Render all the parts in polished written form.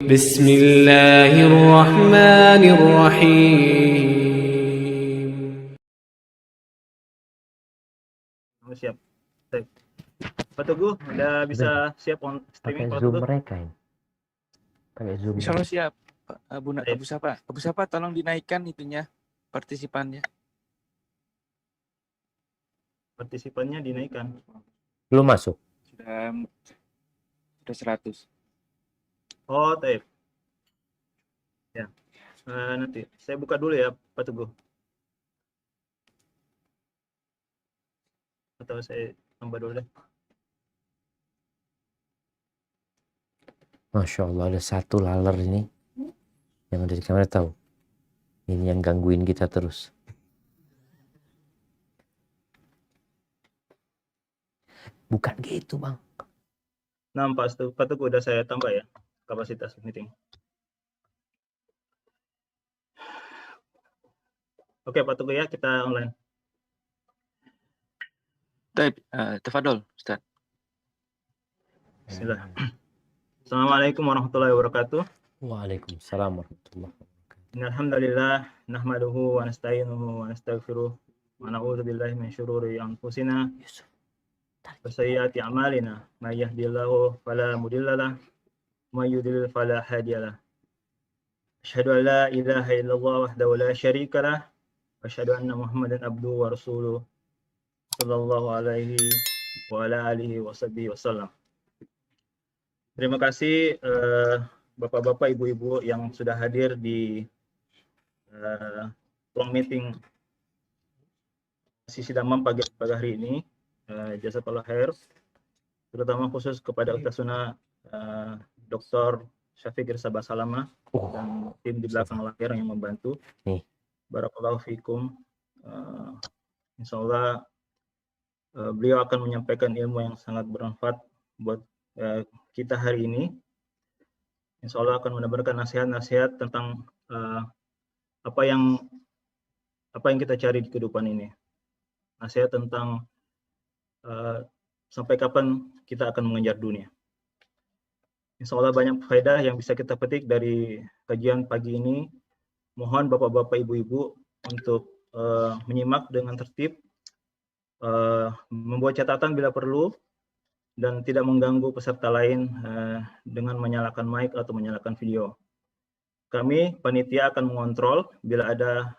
بسم الله الرحمن الرحيم. Siap. Pak Teguh, udah bisa siap on streaming Pakai Pak Zoom Teguh? mereka ini. Pakai Zoom. Insya Allah siap. Baik. Abu Sapa. Abu Sapa tolong dinaikkan itunya partisipannya. Partisipannya dinaikkan. Belum masuk. Sudah 100. Oh, tape. Ya. Nanti saya buka dulu ya Pak Teguh. Atau saya tambah dulu deh. Masya Allah, ada satu laler ini yang ada di kamera, tahu. Ini yang gangguin kita terus. Bukan gitu, Bang. Nah, Pak Teguh udah saya tambah ya kapasitas meeting. Oke Pak Teguh ya, kita online. Baik, tafadhol Ustaz. Bismillah. Assalamualaikum warahmatullahi wabarakatuh. Waalaikumsalam warahmatullahi wabarakatuh. Innalhamdalillah nahmaduhu wa nasta'inuhu wa nastaghfiruh wa na'udzu billahi min syururi anfusina wa sayyiati a'malina. May yahdihillahu fala mudilla lahu wa may yudlil fala hadiya lahu. Asyhadu an la ilaha illallah wahdahu la syarika lahu wa asyhadu anna Muhammadan abduhu wa rasuluh sallallahu alaihi wa ala alihi wa sahbihi wasallam. Terima kasih Bapak-bapak, Ibu-ibu yang sudah hadir di ruang meeting sisi Damam pada hari ini. Jazakallah khair, terutama khusus kepada Ustaz Sunnah Dr. Syafiq Irsaba Salama dan tim di belakang layar yang membantu. Barakallahu fikum. Insyaallah beliau akan menyampaikan ilmu yang sangat bermanfaat buat kita hari ini. Insya Allah akan menebarkan nasihat-nasihat tentang apa yang kita cari di kehidupan ini. Nasihat tentang sampai kapan kita akan mengejar dunia. Insya Allah banyak faedah yang bisa kita petik dari kajian pagi ini. Mohon bapak-bapak, ibu-ibu untuk menyimak dengan tertib, membuat catatan bila perlu, dan tidak mengganggu peserta lain dengan menyalakan mic atau menyalakan video. Kami panitia akan mengontrol bila ada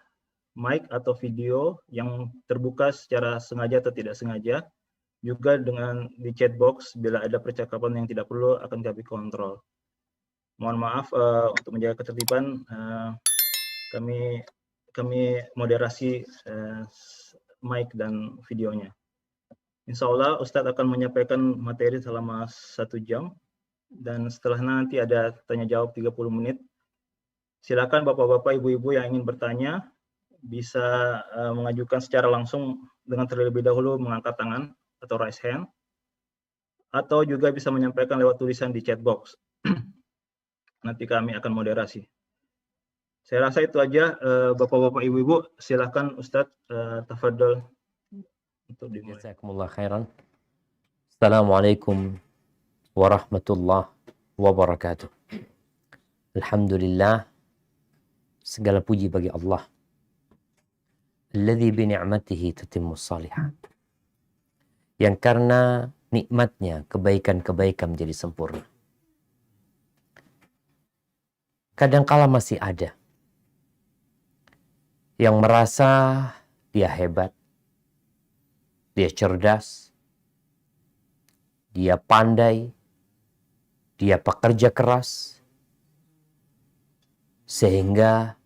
mic atau video yang terbuka secara sengaja atau tidak sengaja. Juga dengan di chat box bila ada percakapan yang tidak perlu akan kami kontrol. Mohon maaf untuk menjaga ketertiban, kami moderasi mic dan videonya. Insya Allah Ustadz akan menyampaikan materi selama 1 jam dan setelah nanti ada tanya jawab 30 menit. Silakan bapak-bapak, ibu-ibu yang ingin bertanya bisa mengajukan secara langsung dengan terlebih dahulu mengangkat tangan atau raise hand, atau juga bisa menyampaikan lewat tulisan di chat box. Nanti kami akan moderasi. Saya rasa itu aja bapak-bapak, ibu-ibu. Silakan Ustadz, tafadhol. Jazakumullah khairan. Assalamualaikum warahmatullahi wabarakatuh. Alhamdulillah, segala puji bagi Allah. Alladzi bi ni'matihi tatimmus shalihat. Yang karena nikmatnya kebaikan-kebaikan menjadi sempurna. Kadangkala masih ada yang merasa dia hebat, dia cerdas, dia pandai, dia pekerja keras, sehingga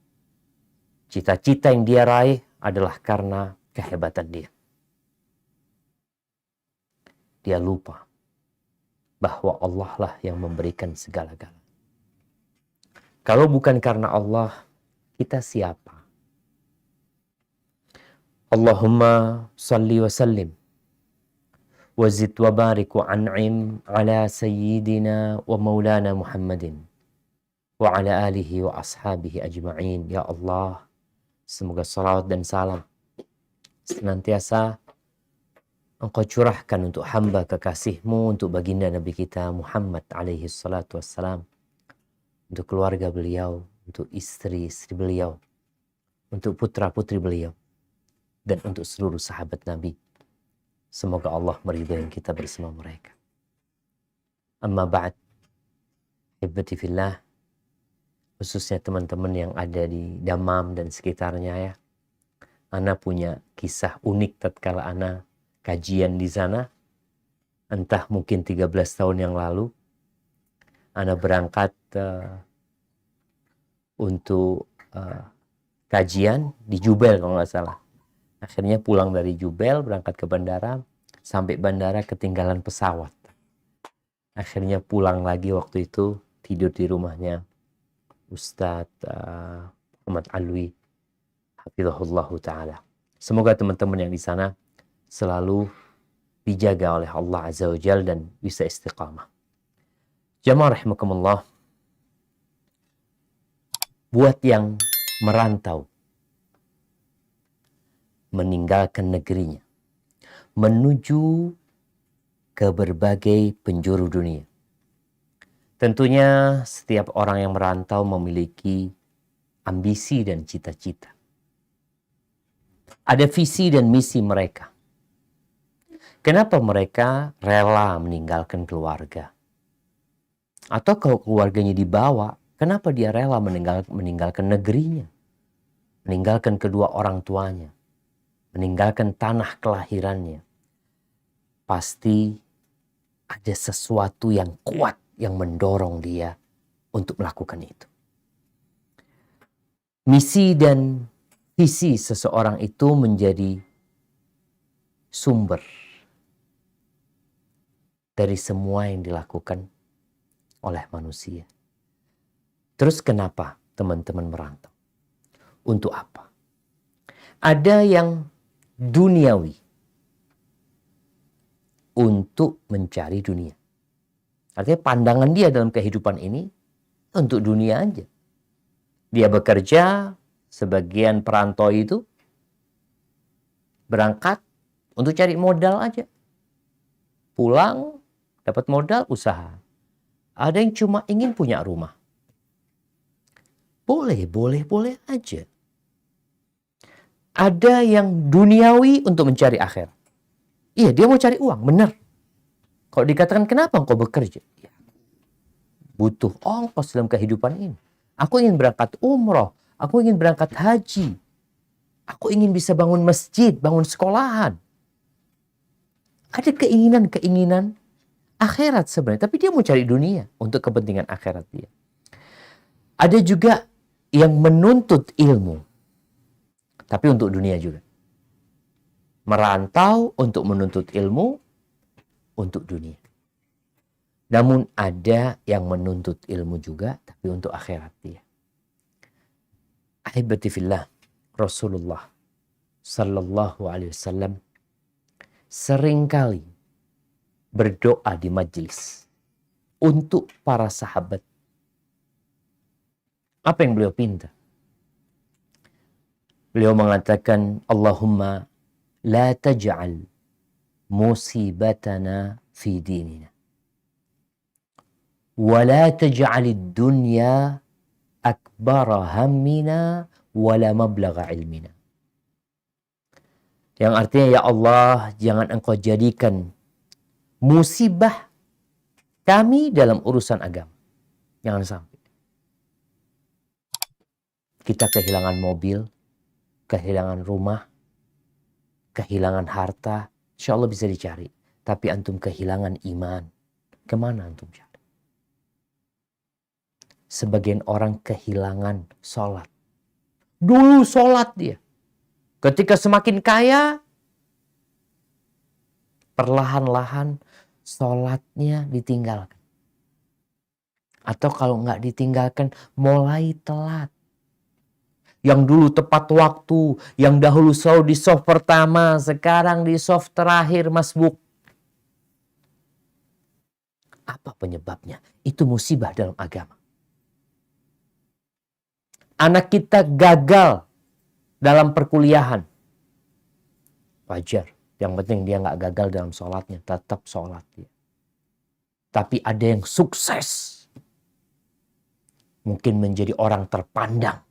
cita-cita yang dia raih adalah karena kehebatan dia. Dia lupa bahwa Allah lah yang memberikan segala-galanya. Kalau bukan karena Allah, kita siapa? Allahumma salli wa sallim wa zid wa barik wa an'im ala sayyidina wa maulana Muhammadin wa ala alihi wa ashabihi ajma'in. Ya Allah, semoga salawat dan salam senantiasa Engkau curahkan untuk hamba kekasih-Mu, untuk baginda Nabi kita Muhammad alaihi salatu wassalam, untuk keluarga beliau, untuk istri-istri beliau, untuk putra-putri beliau, dan untuk seluruh sahabat Nabi. Semoga Allah meridhai kita bersama mereka. Amma ba'd, hibbati fillah, khususnya teman-teman yang ada di Dammam dan sekitarnya ya. Ana punya kisah unik tatkala ana kajian di sana. Entah mungkin 13 tahun yang lalu. Ana berangkat untuk kajian di Jubel kalau nggak salah. Akhirnya pulang dari Jubel, berangkat ke bandara. Sampai bandara ketinggalan pesawat. Akhirnya pulang lagi waktu itu, tidur di rumahnya Ustadz Muhammad Alwi. Hafizahullahu ta'ala. Semoga teman-teman yang di sana selalu dijaga oleh Allah Azza wa Jal dan bisa istiqamah. Jamaah rahimakumullah. Buat yang merantau, meninggalkan negerinya, menuju ke berbagai penjuru dunia. Tentunya setiap orang yang merantau memiliki ambisi dan cita-cita. Ada visi dan misi mereka. Kenapa mereka rela meninggalkan keluarga? Atau kalau keluarganya dibawa, kenapa dia rela meninggalkan negerinya? Meninggalkan kedua orang tuanya? Meninggalkan tanah kelahirannya? Pasti ada sesuatu yang kuat yang mendorong dia untuk melakukan itu. Misi dan visi seseorang itu menjadi sumber dari semua yang dilakukan oleh manusia. Terus kenapa teman-teman merantau? Untuk apa? Ada yang duniawi, untuk mencari dunia. Artinya pandangan dia dalam kehidupan ini untuk dunia aja. Dia bekerja, sebagian perantau itu berangkat untuk cari modal aja. Pulang, dapat modal, usaha. Ada yang cuma ingin punya rumah. Boleh aja. Ada yang duniawi untuk mencari akhirat. Iya, dia mau cari uang, benar. Kalau dikatakan kenapa engkau bekerja? Ya, butuh ongkos dalam kehidupan ini. Aku ingin berangkat umroh. Aku ingin berangkat haji. Aku ingin bisa bangun masjid, bangun sekolahan. Ada keinginan-keinginan akhirat sebenarnya. Tapi dia mau cari dunia untuk kepentingan akhirat dia. Ada juga yang menuntut ilmu. Tapi untuk dunia juga. Merantau untuk menuntut ilmu untuk dunia. Namun ada yang menuntut ilmu juga tapi untuk akhirat dia. Ahibati fillah, Rasulullah sallallahu alaihi wasallam seringkali berdoa di majlis untuk para sahabat. Apa yang beliau pinta? Beliau mengatakan, Allahumma la taj'al musibatana fi dinina. Wa la taj'alid dunya akbara hammina wa la mablagha ilmina. Yang artinya, ya Allah, jangan engkau jadikan musibah kami dalam urusan agama. Jangan sampai. Kita kehilangan mobil, kehilangan rumah, kehilangan harta, insya Allah bisa dicari. Tapi antum kehilangan iman, kemana antum cari? Sebagian orang kehilangan sholat. Dulu sholat dia. Ketika semakin kaya, perlahan-lahan sholatnya ditinggalkan. Atau kalau nggak ditinggalkan, mulai telat. Yang dulu tepat waktu, yang dahulu selalu di soft pertama, sekarang di soft terakhir masbuk. Apa penyebabnya? Itu musibah dalam agama. Anak kita gagal dalam perkuliahan. Wajar. Yang penting dia nggak gagal dalam sholatnya. Tetap sholat dia. Tapi ada yang sukses. mungkin menjadi orang terpandang,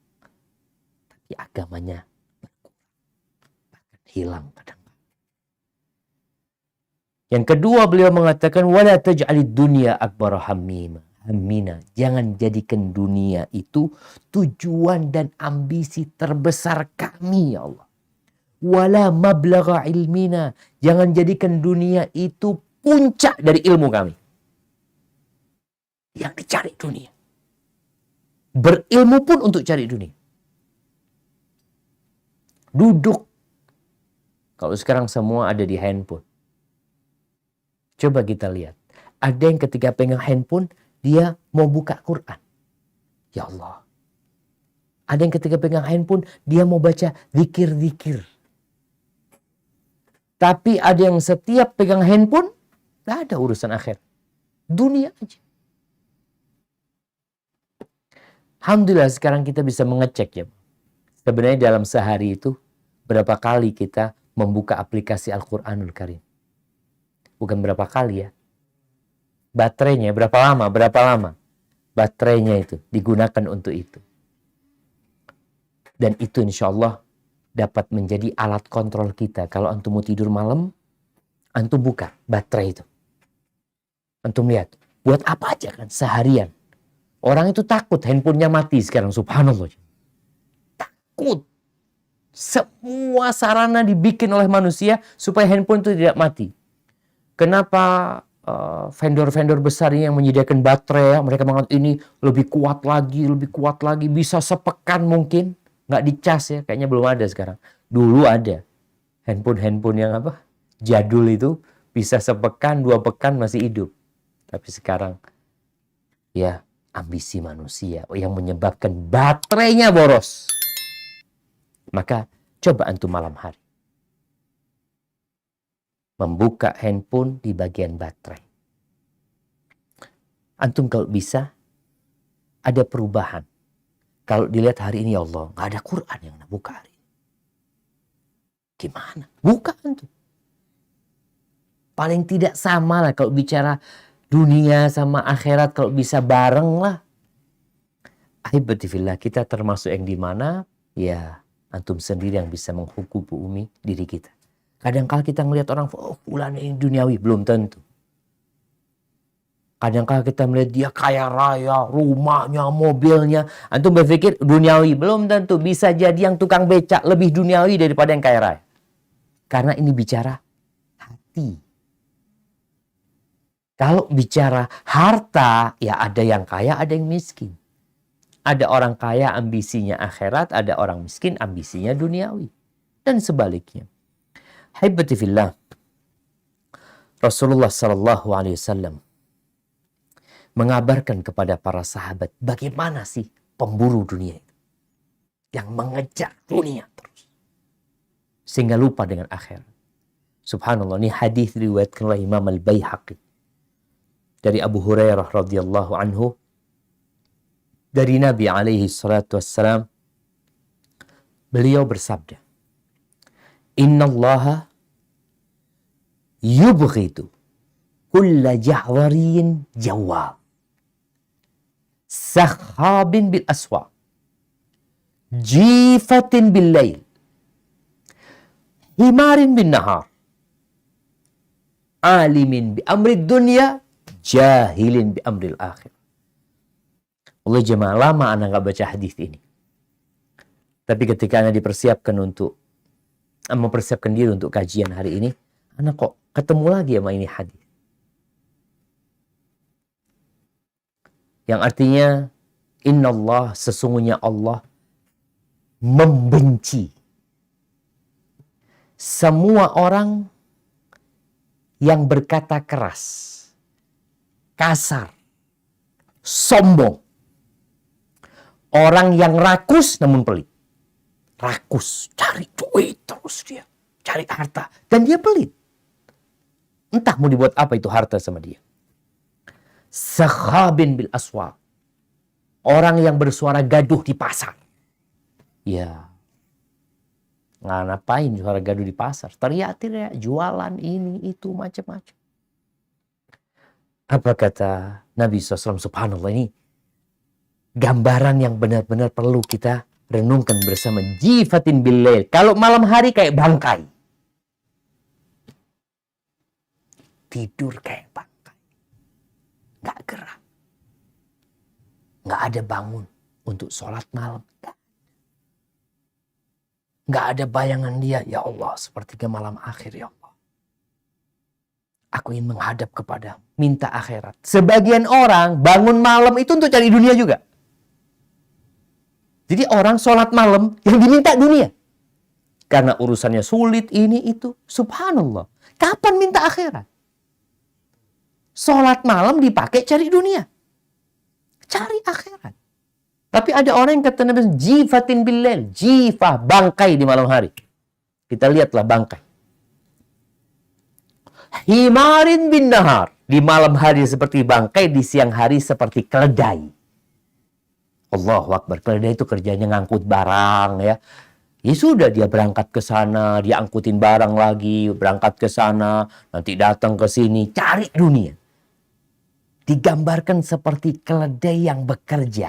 tapi agamanya bahkan hilang kadang. Yang kedua beliau mengatakan wala taj'alid dunya akbar hammina. Jangan jadikan dunia itu tujuan dan ambisi terbesar kami, ya Allah. Wala mablagha ilmina. Jangan jadikan dunia itu puncak dari ilmu kami. Yang dicari dunia. Berilmu pun untuk cari dunia. Duduk. Kalau sekarang semua ada di handphone. Coba kita lihat. Ada yang ketika pegang handphone, dia mau buka Quran. Ya Allah. Ada yang ketika pegang handphone, dia mau baca zikir-zikir. Tapi ada yang setiap pegang handphone, gak ada urusan akhir. Dunia aja. Alhamdulillah sekarang kita bisa mengecek ya. Sebenarnya dalam sehari itu, berapa kali kita membuka aplikasi Al-Quranul Karim. Bukan berapa kali ya. Baterainya berapa lama baterainya itu digunakan untuk itu. Dan itu insya Allah dapat menjadi alat kontrol kita. Kalau antum mau tidur malam, antum buka baterai itu. Antum lihat, buat apa aja kan seharian. Orang itu takut handphonenya mati sekarang, subhanallah. Takut. Semua sarana dibikin oleh manusia supaya handphone itu tidak mati. Kenapa vendor-vendor besar ini yang menyediakan baterai, ya, mereka mengatakan ini lebih kuat lagi, bisa sepekan mungkin, nggak dicas ya, kayaknya belum ada sekarang. Dulu ada handphone yang jadul itu bisa sepekan, 2 pekan masih hidup. Tapi sekarang ya ambisi manusia yang menyebabkan baterainya boros. Maka coba antum malam hari membuka handphone di bagian baterai. Antum kalau bisa ada perubahan. Kalau dilihat hari ini ya Allah, nggak ada Quran yang buka hari ini. Gimana? Buka antum. Paling tidak sama lah kalau bicara dunia sama akhirat, kalau bisa bareng lah. Ahibatifillah, kita termasuk yang di mana ya antum sendiri yang bisa menghukumi diri kita. Kadang-kala kita ngelihat orang, oh fulan ini duniawi, belum tentu. Kadang-kala kita melihat dia kaya raya, rumahnya, mobilnya. Antum berpikir duniawi, belum tentu. Bisa jadi yang tukang becak lebih duniawi daripada yang kaya raya. Karena ini bicara hati. Kalau bicara harta, ya ada yang kaya, ada yang miskin. Ada orang kaya ambisinya akhirat, ada orang miskin ambisinya duniawi. Dan sebaliknya. Haibati fillah, Rasulullah sallallahu alaihi wasallam mengabarkan kepada para sahabat bagaimana sih pemburu dunia itu yang mengejar dunia terus sehingga lupa dengan akhirat. Subhanallah, ini hadis riwayatkan oleh Imam Al-Baihaqi dari Abu Hurairah radhiyallahu anhu dari Nabi alaihi salatu wassalam. Beliau bersabda, Innallaha yubghidu kulla ja'wariyin jawab sakhabin bil aswa jifatin bil lail himarin bin nahar alimin bi amri dunya jahilin bi amril akhir. Allah jemaah, lama anak gak baca hadis ini. Tapi ketika anak dipersiapkan untuk mempersiapkan diri untuk kajian hari ini, anak kok ketemu lagi sama ini hadis. Yang artinya, Innallah, sesungguhnya Allah membenci semua orang yang berkata keras, kasar, sombong. Orang yang rakus namun pelit. Rakus, cari duit terus dia. Cari harta. Dan dia pelit. Entah mau dibuat apa itu harta sama dia. Sakhabin bil aswaq. Orang yang bersuara gaduh di pasar. Ya. Ngapain suara gaduh di pasar? Teriak-teriak, jualan ini, itu, macam-macam. Apa kata Nabi SAW? Subhanallah, ini gambaran yang benar-benar perlu kita renungkan bersama. Jifatin billail. Kalau malam hari kayak bangkai. Tidur kayak bangkai. Nggak gerak. Nggak ada bangun untuk sholat malam. Nggak ada bayangan dia. Ya Allah, sepertiga malam akhir ya Allah. Aku ingin menghadap kepada minta akhirat. Sebagian orang bangun malam itu untuk cari dunia juga. Jadi orang sholat malam yang diminta dunia. Karena urusannya sulit ini itu. Subhanallah. Kapan minta akhirat? Sholat malam dipakai cari dunia. Cari akhirat. Tapi ada orang yang kata Nabi, jifatin billail. Jifah, bangkai di malam hari. Kita lihatlah bangkai. Himarin bin nahar. Di malam hari seperti bangkai, di siang hari seperti keledai. Allahu Akbar. Keledai itu kerjanya ngangkut barang ya. Ya sudah, dia berangkat ke sana, dia angkutin barang lagi, berangkat ke sana, nanti datang ke sini, cari dunia. Digambarkan seperti keledai yang bekerja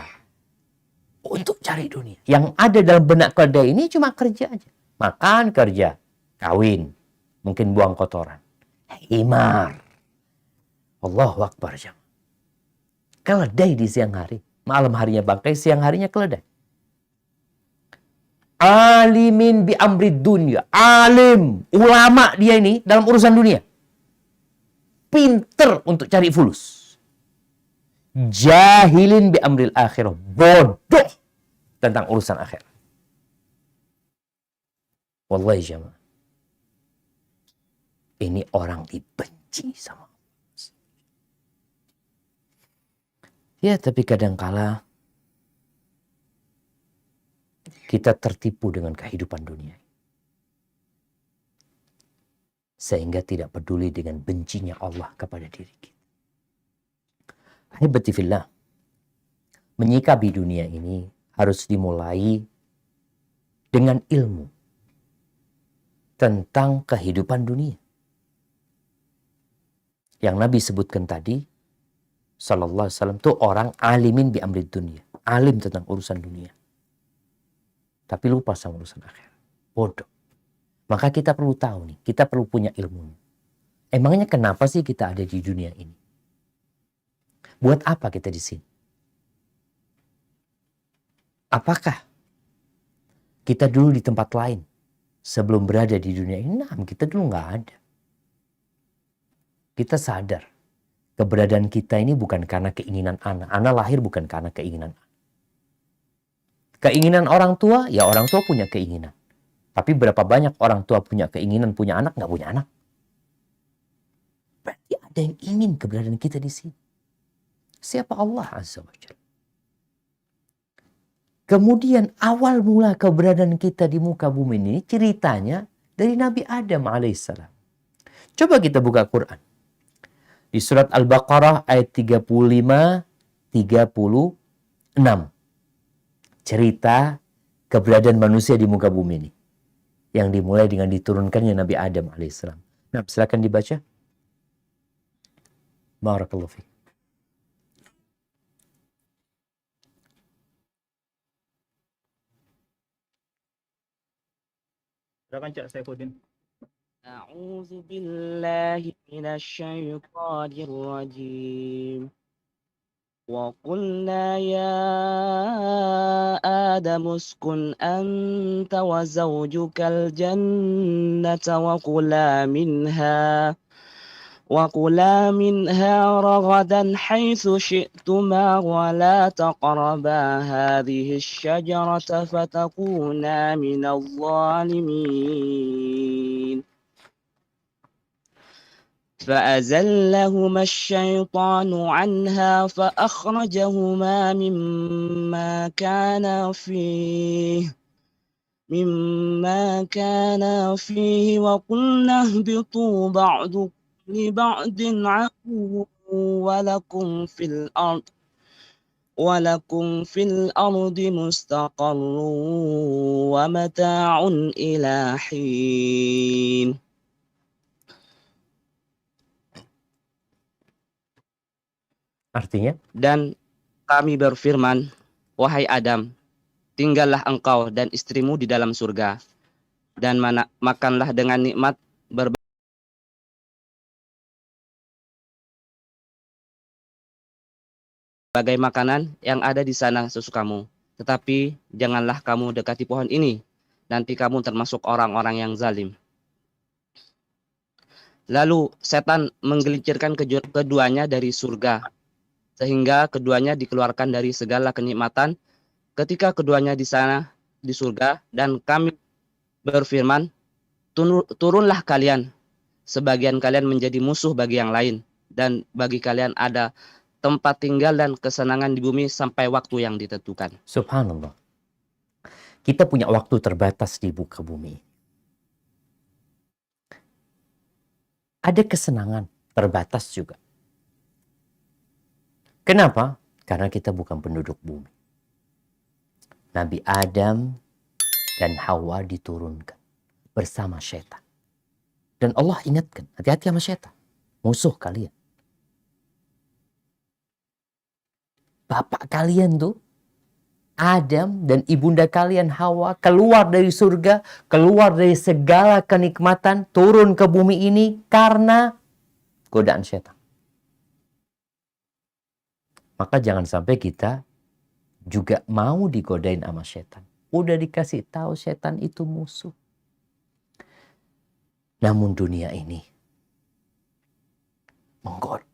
untuk cari dunia. Yang ada dalam benak keledai ini cuma kerja aja. Makan, kerja, kawin, mungkin buang kotoran. Himar. Allahu Akbar. Keledai di siang hari. Malam harinya bangkai, siang harinya keledai. Alimin bi amrid dunia. Alim, ulama dia ini dalam urusan dunia. Pinter untuk cari fulus. Jahilin bi amril akhirah. Bodoh tentang urusan akhir. Wallahi jamaah. Ini orang dibenci sama Allah. Ya, tapi kadangkala kita tertipu dengan kehidupan dunia. Sehingga tidak peduli dengan bencinya Allah kepada diri kita. Ahibati fillah. Menyikapi dunia ini harus dimulai dengan ilmu tentang kehidupan dunia. Yang Nabi sebutkan tadi, sallallahu alaihi wasallam, itu orang alimin bi amrid dunia. Alim tentang urusan dunia. Tapi lupa sama urusan akhir. Bodoh. Maka kita perlu tahu nih, kita perlu punya ilmunya. Emangnya kenapa sih kita ada di dunia ini? Buat apa kita di sini? Apakah kita dulu di tempat lain sebelum berada di dunia ini? Nah, kita dulu nggak ada. Kita sadar keberadaan kita ini bukan karena keinginan anak. Anak lahir bukan karena keinginan anak. Keinginan orang tua, ya orang tua punya keinginan. Tapi berapa banyak orang tua punya keinginan, punya anak, nggak punya anak? Berarti ada yang ingin keberadaan kita di sini. Siapa? Allah Azza wa Jalla. Kemudian awal mula keberadaan kita di muka bumi ini ceritanya dari Nabi Adam alaihissalam. Coba kita buka Quran. Di surat Al-Baqarah ayat 35-36. Cerita keberadaan manusia di muka bumi ini. Yang dimulai dengan diturunkannya Nabi Adam alaihissalam. Nah, silakan dibaca. Barakallahu fiik. Silakan Cak Saifuddin. أعوذ بالله من الشيطان الرجيم وقلنا يا آدم اسكن أنت وزوجك الجنة وكلا منها رغدا حيث شئتما ولا تقربا هذه الشجرة فتكونا من الظالمين فأزلهما الشيطان عنها فأخرجهما مما كان فيه وقلنا اهبطوا بعضكم لبعض عدو ولكم في الأرض مستقر ومتاع إلى حين. Artinya? Dan kami berfirman, wahai Adam, tinggallah engkau dan istrimu di dalam surga, dan makanlah dengan nikmat berbagai makanan yang ada di sana sesukamu. Tetapi janganlah kamu dekati pohon ini, nanti kamu termasuk orang-orang yang zalim. Lalu setan menggelincirkan keduanya dari surga, sehingga keduanya dikeluarkan dari segala kenikmatan ketika keduanya di sana di surga, dan kami berfirman, turunlah kalian, sebagian kalian menjadi musuh bagi yang lain, dan bagi kalian ada tempat tinggal dan kesenangan di bumi sampai waktu yang ditentukan. Subhanallah. Kita punya waktu terbatas di muka bumi. Ada kesenangan terbatas juga. Kenapa? Karena kita bukan penduduk bumi. Nabi Adam dan Hawa diturunkan bersama syaitan. Dan Allah ingatkan, hati-hati sama syaitan. Musuh kalian. Bapak kalian tuh, Adam dan ibunda kalian Hawa, keluar dari surga, keluar dari segala kenikmatan, turun ke bumi ini karena godaan syaitan. Maka jangan sampai kita juga mau digodain sama syaitan. Udah dikasih tahu syaitan itu musuh. Namun dunia ini menggoda.